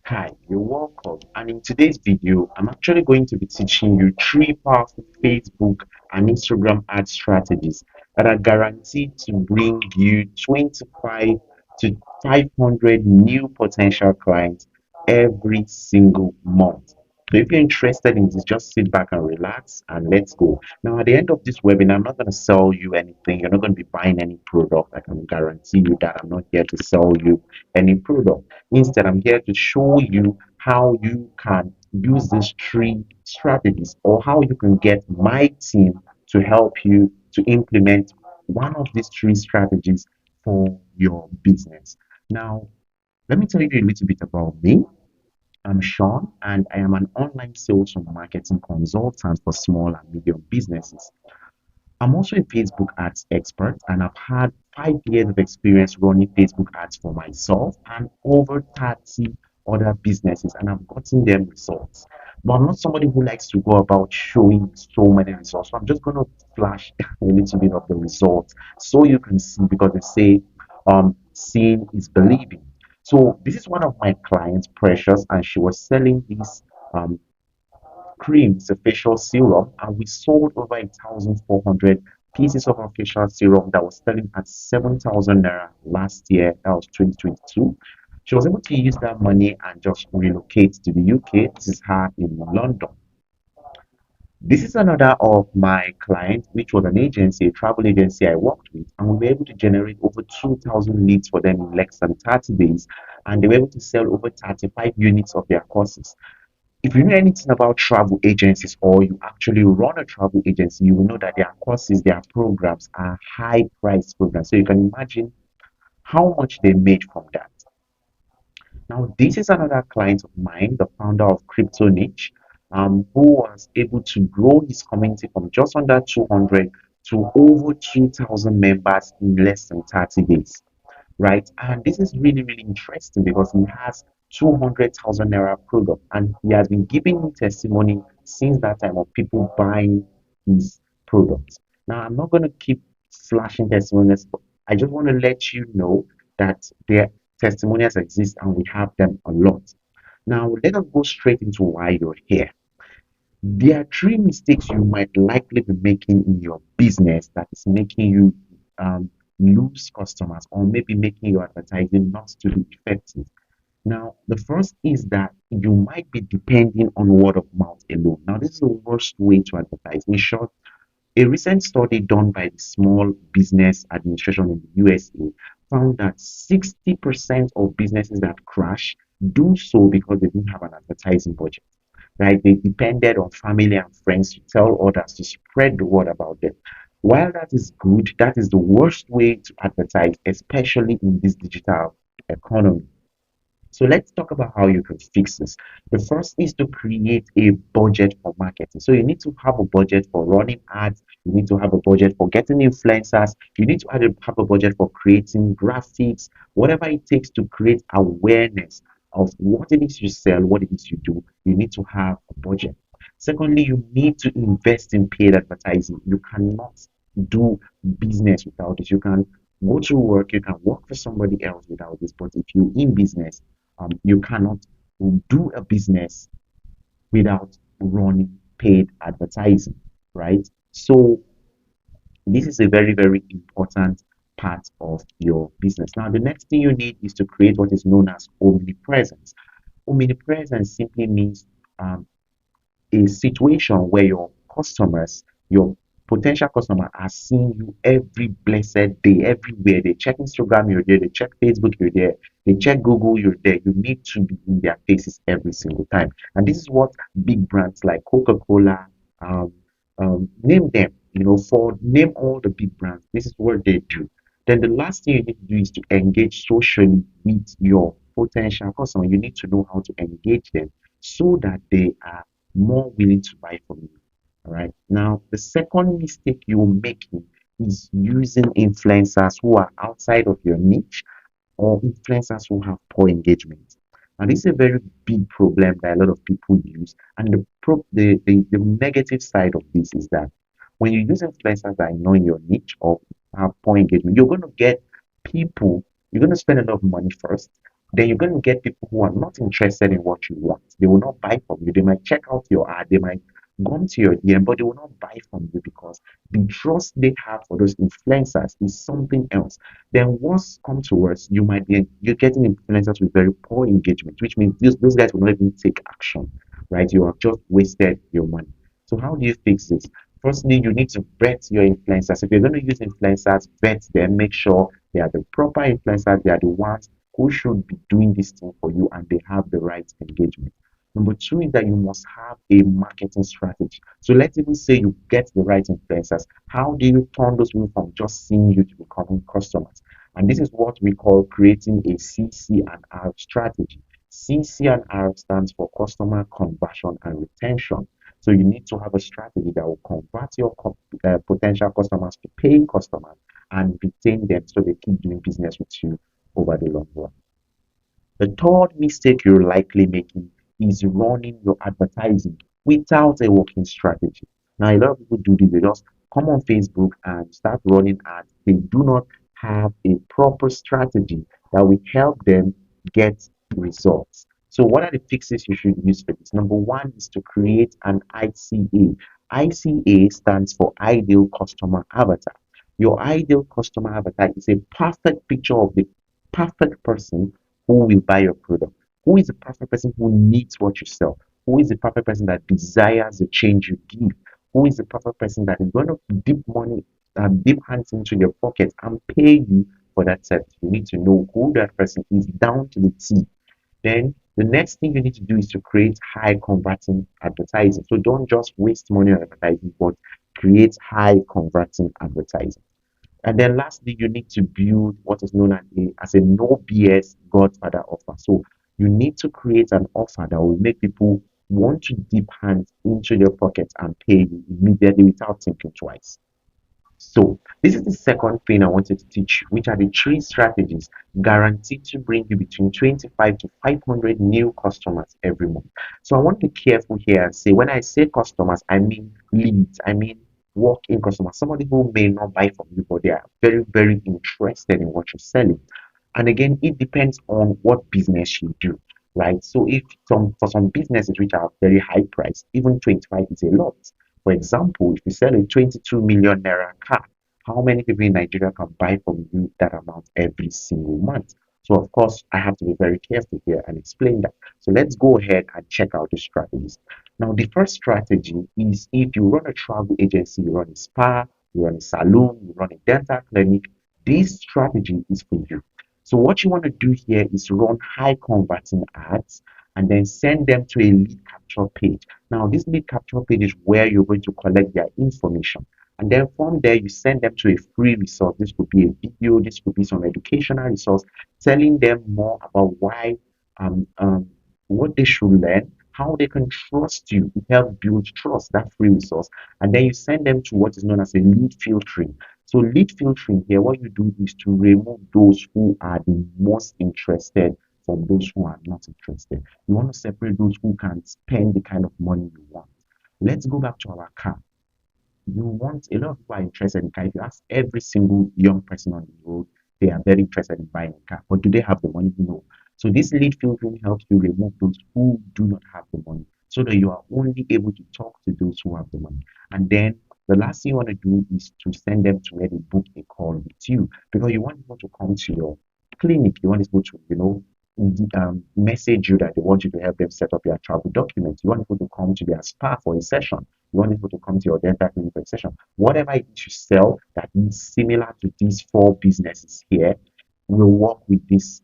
Hi, you're welcome. And in today's video, I'm actually going to be teaching you three powerful Facebook and Instagram ad strategies that are guaranteed to bring you 25 to 500 new potential clients every single month. So if you're interested in this, just sit back and relax and let's go. Now, at the end of this webinar, I'm not going to sell you anything. You're not going to be buying any product. I can guarantee you that I'm not here to sell you any product. Instead, I'm here to show you how you can use these three strategies or how you can get my team to help you to implement one of these three strategies for your business. Now, let me tell you a little bit about me. I'm Sean, and I am an online sales and marketing consultant for small and medium businesses. I'm also a Facebook ads expert, and I've had 5 years of experience running Facebook ads for myself and over 30 other businesses, and I've gotten them results. But I'm not somebody who likes to go about showing so many results. So I'm just going to flash a little bit of the results so you can see because they say seeing is believing. So this is one of my clients, Precious, and she was selling this um, cream is a facial serum, and we sold over 1,400 pieces of our facial serum that was selling at 7,000 naira last year. That was 2022. She was able to use that money and just relocate to the UK. This is her in London. This is another of my clients, which was an agency, a travel agency I worked with, and we were able to generate over 2,000 leads for them in less than 30 days, and they were able to sell over 35 units of their courses. If you know anything about travel agencies or you actually run a travel agency, you will know that their courses, their programs are high price programs. So you can imagine how much they made from that. Now, this is another client of mine, the founder of Crypto Niche, who was able to grow his community from just under 200 to over 2,000 members in less than 30 days, right? And this is really, really interesting because he has 200,000 naira product and he has been giving me testimony since that time of people buying his products. Now, I'm not going to keep flashing testimonials, but I just want to let you know that their testimonials exist and we have them a lot. Now, let us go straight into why you're here. There are three mistakes you might likely be making in your business that is making you lose customers or maybe making your advertising not to be effective. Now, the first is that you might be depending on word of mouth alone. Now, this is the worst way to advertise. In short, a recent study done by the Small Business Administration in the USA found that 60% of businesses that crash do so because they didn't have an advertising budget. Right? They depended on family and friends to tell others to spread the word about them. While that is good, that is the worst way to advertise, especially in this digital economy. So let's talk about how you can fix this. The first is to create a budget for marketing. So you need to have a budget for running ads. You need to have a budget for getting influencers. You need to have a budget for creating graphics, whatever it takes to create awareness of what it is you sell, what it is you do. You need to have a budget. Secondly, you need to invest in paid advertising. You cannot do business without it. You can go to work, you can work for somebody else without this, but if you're in business, you cannot do a business without running paid advertising, right? So this is a very, very important part of your business. Now, the next thing you need is to create what is known as omnipresence. Omnipresence simply means a situation where your customers, your potential customer are seeing you every blessed day, everywhere. They check Instagram, you're there. They check Facebook, you're there. They check Google, you're there. You need to be in their faces every single time. And this is what big brands like Coca-Cola, um, name them, for name all the big brands. This is what they do. Then the last thing you need to do is to engage socially with your potential customer. You need to know how to engage them so that they are more willing to buy from you. All right. Now, the second mistake you're making is using influencers who are outside of your niche or influencers who have poor engagement. And this is a very big problem that a lot of people use. And the negative side of this is that when you use influencers that are not in your niche or have poor engagement, you're going to get people, you're going to spend a lot of money first. then you're going to get people who are not interested in what you want. They will not buy from you. They might check out your ad, they might come to your DM, but they will not buy from you because the trust they have for those influencers is something else. Then once come to worse, you might be you're getting influencers with very poor engagement, which means those guys will not even take action, right? You have just wasted your money. So how do you fix this? Firstly, you need to vet your influencers. If you're going to use influencers, vet them, make sure they are the proper influencers, they are the ones who should be doing this thing for you and they have the right engagement. Number two is that you must have a marketing strategy. So let's even say you get the right influencers. How do you turn those people from just seeing you to becoming customers? And this is what we call creating a CC and R strategy. CC and R stands for customer conversion and retention. So you need to have a strategy that will convert your potential customers to paying customers and retain them so they keep doing business with you over the long run. The third mistake you're likely making is running your advertising without a working strategy. Now, a lot of people do this. They just come on Facebook and start running ads. They do not have a proper strategy that will help them get results. So, what are the fixes you should use for this? Number one is to create an ICA. ICA stands for Ideal Customer Avatar. Your ideal customer avatar is a perfect picture of the perfect person who will buy your product? Who is the perfect person who needs what you sell? Who is the perfect person that desires the change you give? Who is the perfect person that is going to dip money, dip hands into your pocket and pay you for that service? You need to know who that person is down to the T. Then the next thing you need to do is to create high converting advertising. So don't just waste money on advertising, but create high converting advertising. And then lastly, you need to build what is known as a no BS Godfather offer. So you need to create an offer that will make people want to dip hands into their pockets and pay you immediately without thinking twice. So this is the second thing I wanted to teach you, which are the three strategies guaranteed to bring you between 25 to 500 new customers every month. So I want to be careful here and say when I say customers, I mean leads, I mean walk-in customers, somebody who may not buy from you, but they are very, very interested in what you're selling. And again, it depends on what business you do, right? So if some for some businesses which are very high priced, even 25 is a lot. For example, if you sell a 22 million naira car, how many people in Nigeria can buy from you that amount every single month? So of course, I have to be very careful here and explain that. So let's go ahead and check out the strategies. Now, the first strategy is if you run a travel agency, you run a spa, you run a salon, you run a dental clinic, this strategy is for you. So what you want to do here is run high converting ads and then send them to a lead capture page. Now, this lead capture page is where you're going to collect their information. And then from there, you send them to a free resource. This could be a video, this could be some educational resource, telling them more about why, um, um, what they should learn, how they can trust you. It helps build trust, that free resource. And then you send them to what is known as a lead filtering. So lead filtering here, what you do is to remove those who are the most interested from those who are not interested. You want to separate those who can spend the kind of money you want. Let's go back to our car. You want a lot of people are interested in car. If you ask every single young person on the road, they are very interested in buying a car. But do they have the money? No. So this lead filtering helps you remove those who do not have the money so that you are only able to talk to those who have the money. And then the last thing you want to do is to send them to maybe book a call with you because you want people to come to your clinic. You want people to, message you that they want you to help them set up their travel documents. You want people to come to their spa for a session. You want people to come to your dental clinic for a session. Whatever it is you sell that is similar to these four businesses here will work with this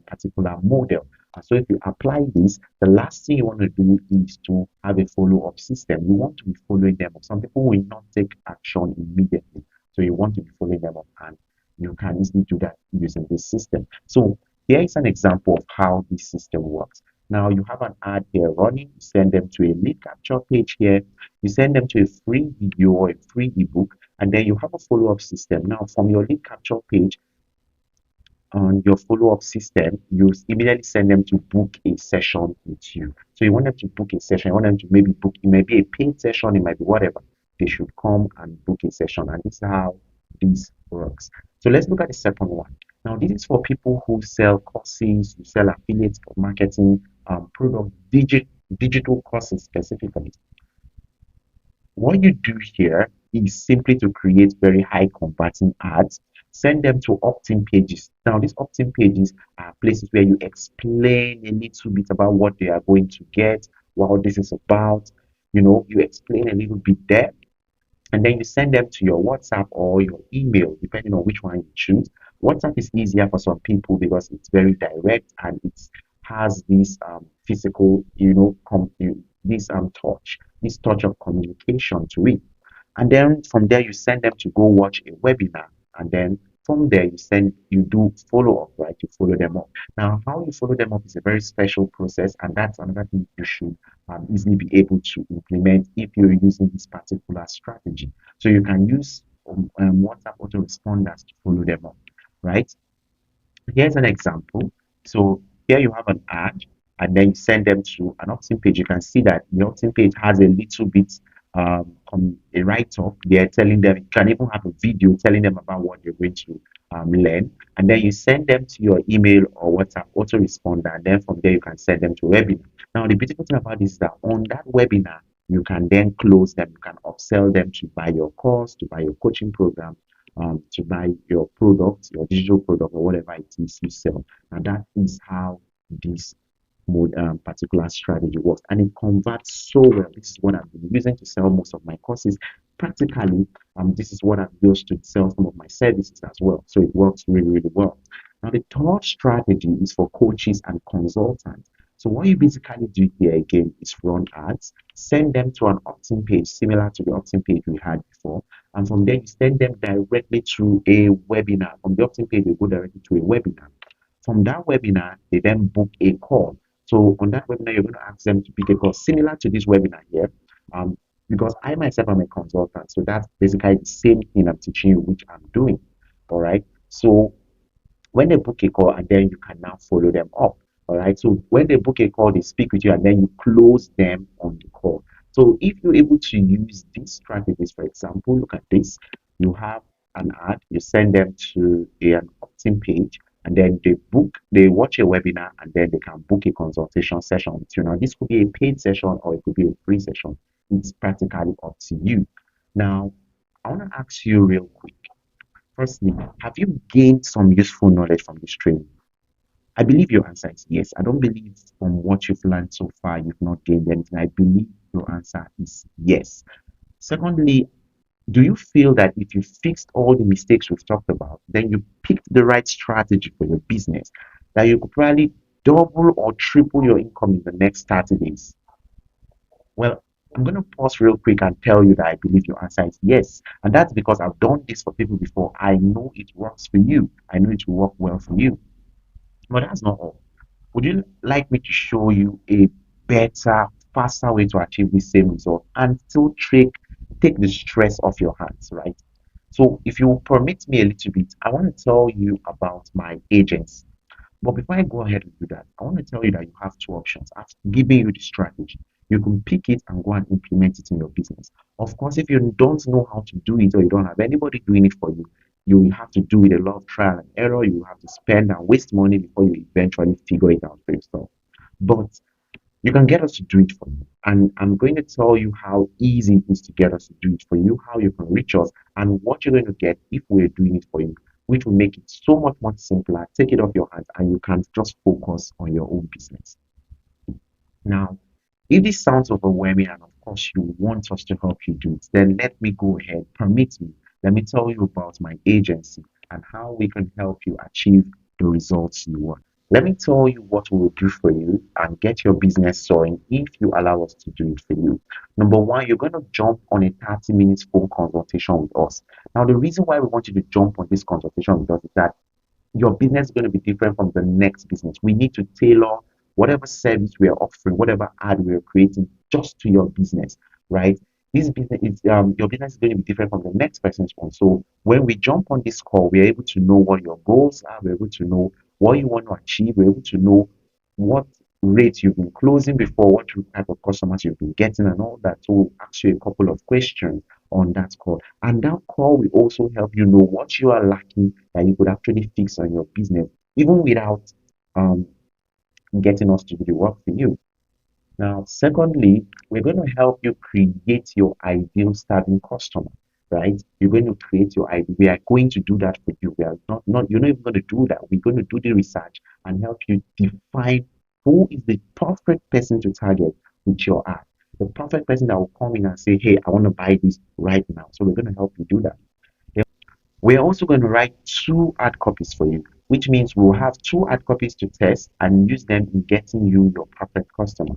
particular model. So if you apply this, the last thing you want to do is to have a follow-up system. You want to be following them up. Some people will not take action immediately. So you want to be following them up and you can easily do that using this system. So here is an example of how this system works. Now you have an ad here running, you send them to a lead capture page here, you send them to a free video or a free ebook, and then you have a follow-up system. Now from your lead capture page, on your follow-up system, you immediately send them to book a session with you. So you want them to book a session, you want them to maybe book, it might be a paid session, it might be whatever. They should come and book a session, and this is how this works. So let's look at the second one. Now, this is for people who sell courses, who sell affiliates for marketing, product, digital courses specifically. What you do here is simply to create very high converting ads, send them to opt-in pages. Now, these opt-in pages are places where you explain a little bit about what they are going to get, what this is about. You explain a little bit there, and then you send them to your WhatsApp or your email, depending on which one you choose. WhatsApp is easier for some people because it's very direct and it has this physical, this touch of communication to it. And then from there, you send them to go watch a webinar. And then from there, you do follow up, right? You follow them up. Now, how you follow them up is a very special process, and that's another thing you should easily be able to implement if you're using this particular strategy. So you can use WhatsApp autoresponders to follow them up, right? Here's an example. So here you have an ad, and then you send them to an opt-in page. You can see that the opt-in page has a little bit a write-up there telling them, you can even have a video telling them about what they're going to learn. And then you send them to your email or WhatsApp autoresponder, and then from there you can send them to a webinar. Now, the beautiful thing about this is that on that webinar, you can then close them, you can upsell them to buy your course, to buy your coaching program, to buy your product, your digital product, or whatever it is you sell. And that is how this particular strategy works. And it converts so well. This is what I've been using to sell most of my courses. Practically, this is what I've used to sell some of my services as well. So it works really, really well. Now, the third strategy is for coaches and consultants. So what you basically do here again is run ads, send them to an opt-in page similar to the opt-in page we had before, and from there you send them directly to a webinar. From the opt-in page, they go directly to a webinar. From that webinar, they then book a call. So on that webinar, you're going to ask them to pick a call similar to this webinar here. Um, because I myself am a consultant, so that's basically the same thing I'm teaching you, which I'm doing. All right. So when they book a call, and then you can now follow them up. All right. So when they book a call, they speak with you and then you close them on the call. So if you're able to use these strategies, for example, look at this. You have an ad, you send them to an opt-in page, and then they watch a webinar, and then they can book a consultation session with you. Now, this could be a paid session or it could be a free session. It's practically up to you. Now, I want to ask you real quick. Firstly, have you gained some useful knowledge from this training? I believe your answer is yes. I don't believe from what you've learned so far, you've not gained anything. I believe your answer is yes. Secondly, do you feel that if you fixed all the mistakes we've talked about, then you picked the right strategy for your business, that you could probably double or triple your income in the next 30 days? Well, I'm going to pause real quick and tell you that I believe your answer is yes. And that's because I've done this for people before. I know it works for you. I know it will work well for you. But that's not all. Would you like me to show you a better, faster way to achieve the same result and still take the stress off your hands, right? So, if you permit me a little bit, I want to tell you about my agency. But before I go ahead and do that, I want to tell you that you have two options. I've given you the strategy. You can pick it and go and implement it in your business. Of course, if you don't know how to do it or you don't have anybody doing it for you, you will have to do it a lot of trial and error. You will have to spend and waste money before you eventually figure it out for yourself. But you can get us to do it for you. And I'm going to tell you how easy it is to get us to do it for you, how you can reach us, and what you're going to get if we're doing it for you, which will make it so much more simpler. Take it off your hands, and you can just focus on your own business. Now, if this sounds overwhelming and of course you want us to help you do it, then let me go ahead. Permit me. Let me tell you about my agency and how we can help you achieve the results you want. Let me tell you what we will do for you and get your business soaring if you allow us to do it for you. Number one, you're going to jump on a 30 minutes phone consultation with us. Now, the reason why we want you to jump on this consultation with us is that your business is going to be different from the next business. We need to tailor whatever service we are offering, whatever ad we are creating, just to your business, right? This business is your business is going to be different from the next person's one. So when we jump on this call, we're able to know what your goals are. We're able to know what you want to achieve. We're able to know what rate you've been closing before, what type of customers you've been getting, and all that. So we'll ask you a couple of questions on that call. And that call will also help you know what you are lacking that you could actually fix on your business, even without um, getting us to do the work for you. Now, secondly, we're going to help you create your ideal starving customer, right? You're going to create your idea. We are going to do that for you. We are not, you're not even going to do that. We're going to do the research and help you define who is the perfect person to target with your ad. The perfect person that will come in and say, hey, I want to buy this right now. So we're going to help you do that. We're also going to write two ad copies for you, which means we'll have two ad copies to test and use them in getting you your perfect customer.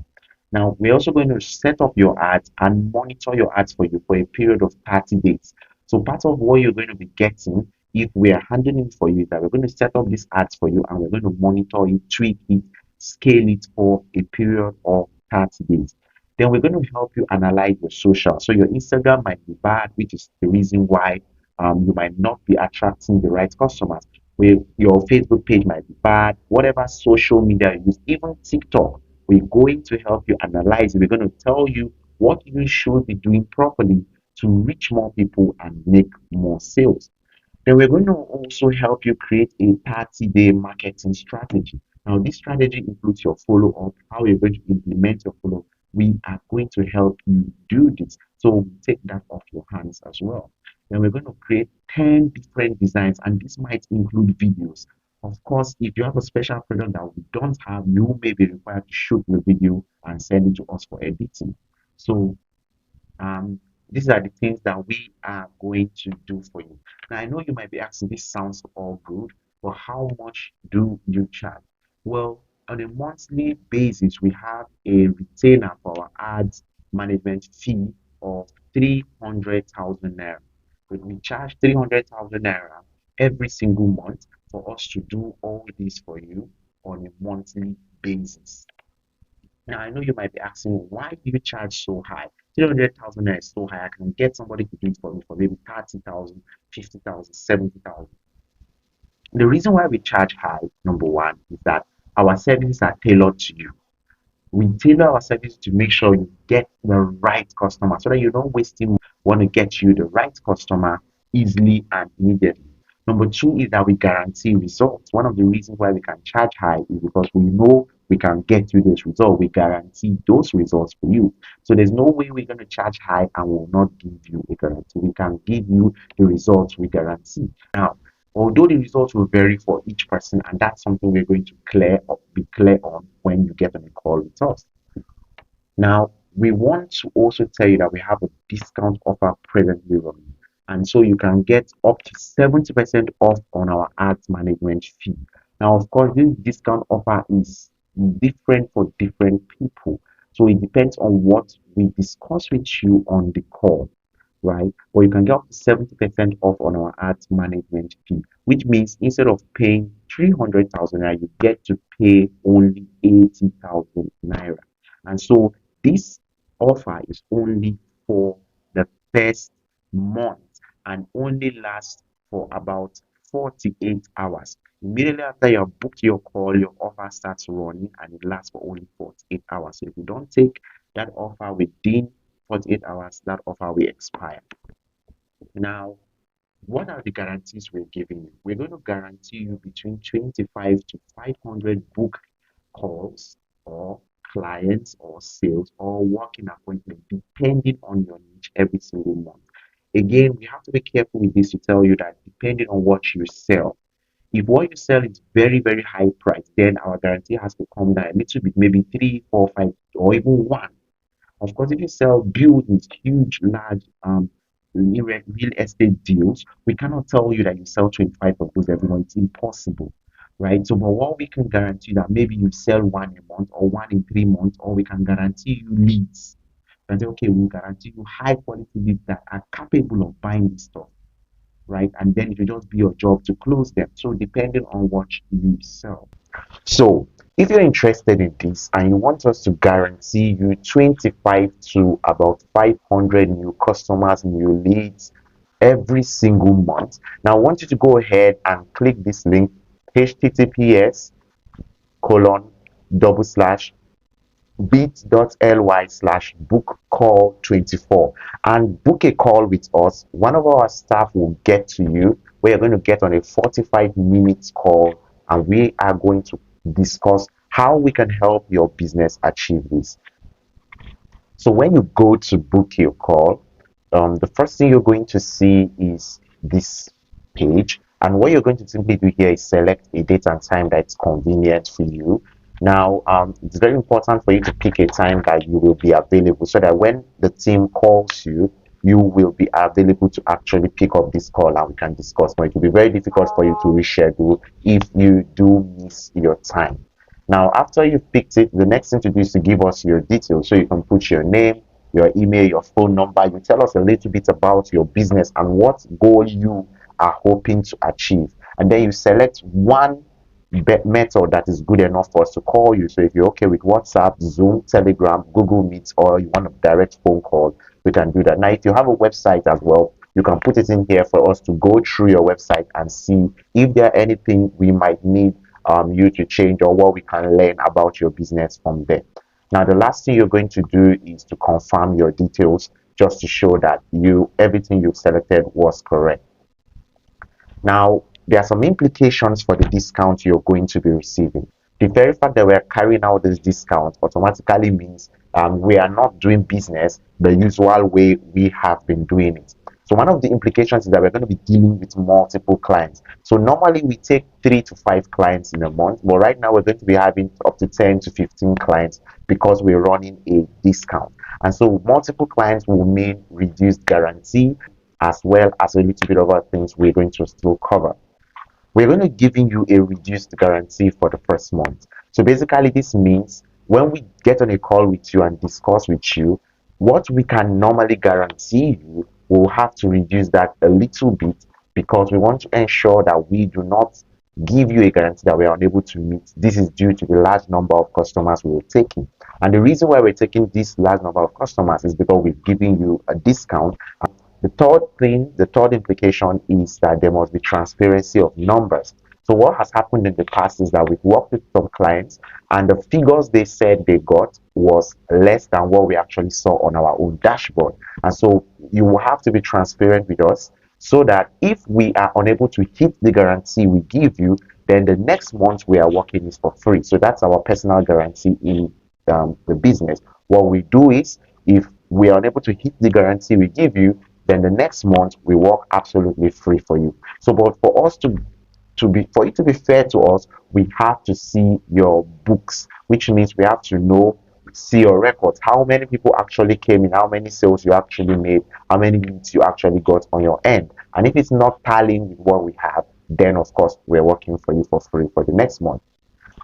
Now, we're also going to set up your ads and monitor your ads for you for a period of 30 days. So part of what you're going to be getting if we are handling it for you is that we're going to set up these ads for you and we're going to monitor it, tweak it, scale it for a period of 30 days. Then we're going to help you analyze your social. So your Instagram might be bad, which is the reason why you might not be attracting the right customers. Where your Facebook page might be bad, whatever social media you use, even TikTok, we're going to help you analyze it. We're going to tell you what you should be doing properly to reach more people and make more sales. Then we're going to also help you create a 30-day marketing strategy. Now, this strategy includes your follow up, how you're going to implement your follow up. We are going to help you do this. So we take that off your hands as well. Then we're going to create 10 different designs, and this might include videos. Of course, if you have a special product that we don't have, you may be required to shoot the video and send it to us for editing. So um, these are the things that we are going to do for you. Now, I know you might be asking, this sounds all good, but how much do you charge? Well, on a monthly basis, we have a retainer for our ads management fee of 300,000 naira. We charge 300,000 naira every single month for us to do all this for you on a monthly basis. Now, I know you might be asking, why do you charge so high? 300,000 is so high. I can get somebody to do it for me for maybe 30,000, 50,000, 70,000. The reason why we charge high, number one, is that our services are tailored to you. We tailor our service to make sure you get the right customer so that you don't waste him. Want to get you the right customer easily and immediately. Number two is that we guarantee results. One of the reasons why we can charge high is because we know we can get you those results. We guarantee those results for you. So there's no way we're going to charge high and will not give you a guarantee. We can give you the results we guarantee. Now, although the results will vary for each person, and that's something we're going to be clear on when you get on a call with us. Now, we want to also tell you that we have a discount offer presently running. And so you can get up to 70% off on our ads management fee. Now, of course, this discount offer is different for different people. So it depends on what we discuss with you on the call, right? Or you can get up to 70% off on our ads management fee, which means instead of paying 300,000 naira, you get to pay only 80,000 naira. And so this offer is only for the first month and only lasts for about 48 hours. Immediately after you have booked your call, your offer starts running and it lasts for only 48 hours. So if you don't take that offer within 48 hours, that offer will expire. Now, what are the guarantees we're giving you? We're going to guarantee you between 25 to 500 book calls or clients or sales or working appointment depending on your niche every single month. Again, we have to be careful with this to tell you that depending on what you sell, if what you sell is very, very high price, then our guarantee has to come down a little bit, maybe three, four, five, or even one. Of course, if you sell buildings, huge, large real estate deals, we cannot tell you that you sell 25 of those every month. It's impossible, right? So, but what we can guarantee that maybe you sell one a month or one in 3 months, or we can guarantee you leads. And say, okay, we'll guarantee you high quality leads that are capable of buying this stuff, right? And then it will just be your job to close them. So, depending on what you sell. So, if you're interested in this and you want us to guarantee you 25 to about 500 new customers, new leads every single month, now I want you to go ahead and click this link https colon double slash bit.ly/bookcall24 and book a call with us. One of our staff will get to you. We are going to get on a 45 minutes call and we are going to discuss how we can help your business achieve this. So when you go to book your call, the first thing you're going to see is this page. And what you're going to simply do here is select a date and time that's convenient for you. Now, it's very important for you to pick a time that you will be available so that when the team calls you, you will be available to actually pick up this call and we can discuss more. It will be very difficult for you to reschedule if you do miss your time. Now, after you've picked it, the next thing to do is to give us your details. So you can put your name, your email, your phone number. You tell us a little bit about your business and what goal you are hoping to achieve. And then you select one method that is good enough for us to call you. So if you're okay with WhatsApp, Zoom, Telegram, Google Meet, or you want a direct phone call, we can do that. Now, if you have a website as well, you can put it in here for us to go through your website and see if there are anything we might need you to change or what we can learn about your business from there. Now, the last thing you're going to do is to confirm your details just to show that everything you've selected was correct. Now, there are some implications for the discount you're going to be receiving. The very fact that we're carrying out this discount automatically means we are not doing business the usual way we have been doing it. So one of the implications is that we're going to be dealing with multiple clients. So normally we take 3 to 5 clients in a month, but right now we're going to be having up to 10 to 15 clients because we're running a discount. And so multiple clients will mean reduced guarantee as well as a little bit of other things we're going to still cover. We're going to giving you a reduced guarantee for the first month. So basically this means when we get on a call with you and discuss with you, what we can normally guarantee you, we'll have to reduce that a little bit because we want to ensure that we do not give you a guarantee that we are unable to meet. This is due to the large number of customers we're taking. And the reason why we're taking this large number of customers is because we've given you a discount. The third implication is that there must be transparency of numbers. So what has happened in the past is that we've worked with some clients and the figures they said they got was less than what we actually saw on our own dashboard. And so you will have to be transparent with us so that if we are unable to hit the guarantee we give you, then the next month we are working is for free. So that's our personal guarantee in the business. What we do is if we are unable to hit the guarantee we give you, then the next month we work absolutely free for you. So but for us to be for it to be fair to us, we have to see your books, which means we have to see your records, how many people actually came in, how many sales you actually made, how many leads you actually got on your end. And if it's not tallying with what we have, then of course we're working for you for free for the next month.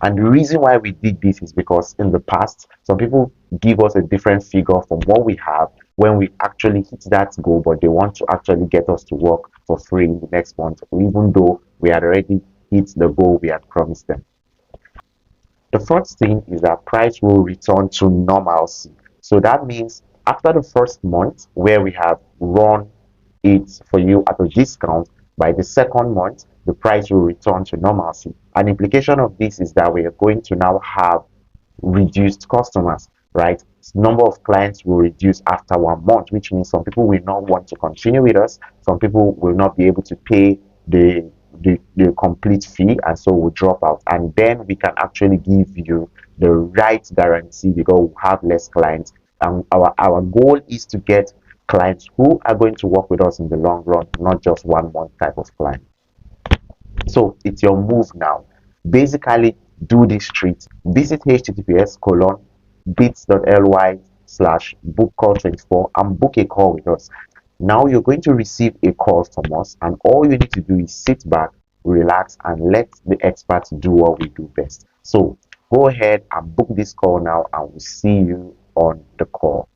And the reason why we did this is because in the past, some people give us a different figure from what we have when we actually hit that goal, but they want to actually get us to work for free in the next month, even though we had already hit the goal we had promised them. The first thing is that price will return to normalcy. So that means after the first month where we have run it for you at a discount, by the second month, the price will return to normalcy. An implication of this is that we are going to now have reduced customers, right? Number of clients will reduce after 1 month, which means some people will not want to continue with us. Some people will not be able to pay the complete fee and so will drop out. And then we can actually give you the right guarantee because we have less clients. And our goal is to get clients who are going to work with us in the long run, not just 1 month type of client. So it's your move now. Basically, do this treat. Visit https:/bits.ly/bookcall24 and book a call with us. Now you're going to receive a call from us, and all you need to do is sit back, relax, and let the experts do what we do best. So go ahead and book this call now, and we'll see you on the call.